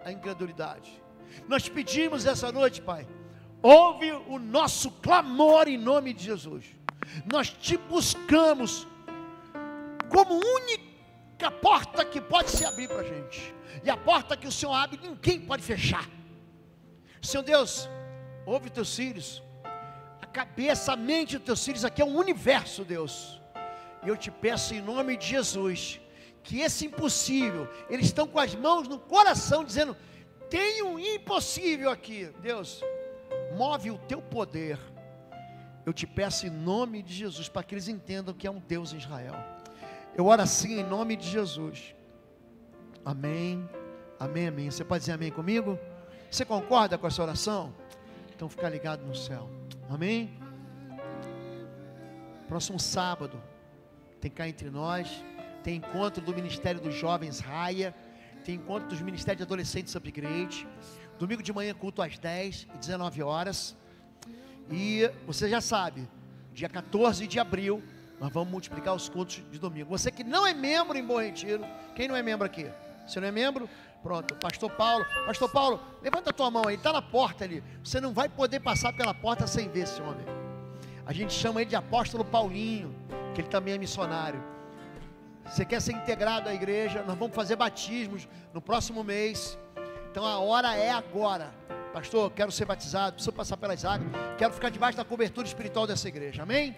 a incredulidade. Nós pedimos essa noite, Pai, ouve o nosso clamor em nome de Jesus. Nós te buscamos como única porta que pode se abrir para a gente, e a porta que o Senhor abre, ninguém pode fechar. Senhor Deus, ouve os teus filhos, a cabeça, a mente dos teus filhos, aqui é um universo, Deus, e eu te peço em nome de Jesus, que esse impossível, eles estão com as mãos no coração, dizendo, tem um impossível aqui, Deus, move o teu poder. Eu te peço em nome de Jesus, para que eles entendam que é um Deus em Israel. Eu oro assim em nome de Jesus. Amém, amém, amém. Você pode dizer amém comigo? Você concorda com essa oração? Então fica ligado no céu. Amém? Próximo sábado tem cá entre nós, tem encontro do Ministério dos Jovens Raia, tem encontro dos Ministérios de Adolescentes Upgrade. Domingo de manhã culto às 10 e 19 horas. E você já sabe, dia 14 de abril nós vamos multiplicar os cultos de domingo. Você que não é membro em Bom Retiro, quem não é membro aqui? Você não é membro? Pronto, Pastor Paulo, levanta a tua mão aí, está na porta ali. Você não vai poder passar pela porta sem ver esse homem. A gente chama ele de Apóstolo Paulinho, que ele também é missionário. Você quer ser integrado à igreja? Nós vamos fazer batismos no próximo mês. Então a hora é agora. Pastor, quero ser batizado, preciso passar pelas águas, quero ficar debaixo da cobertura espiritual dessa igreja, amém?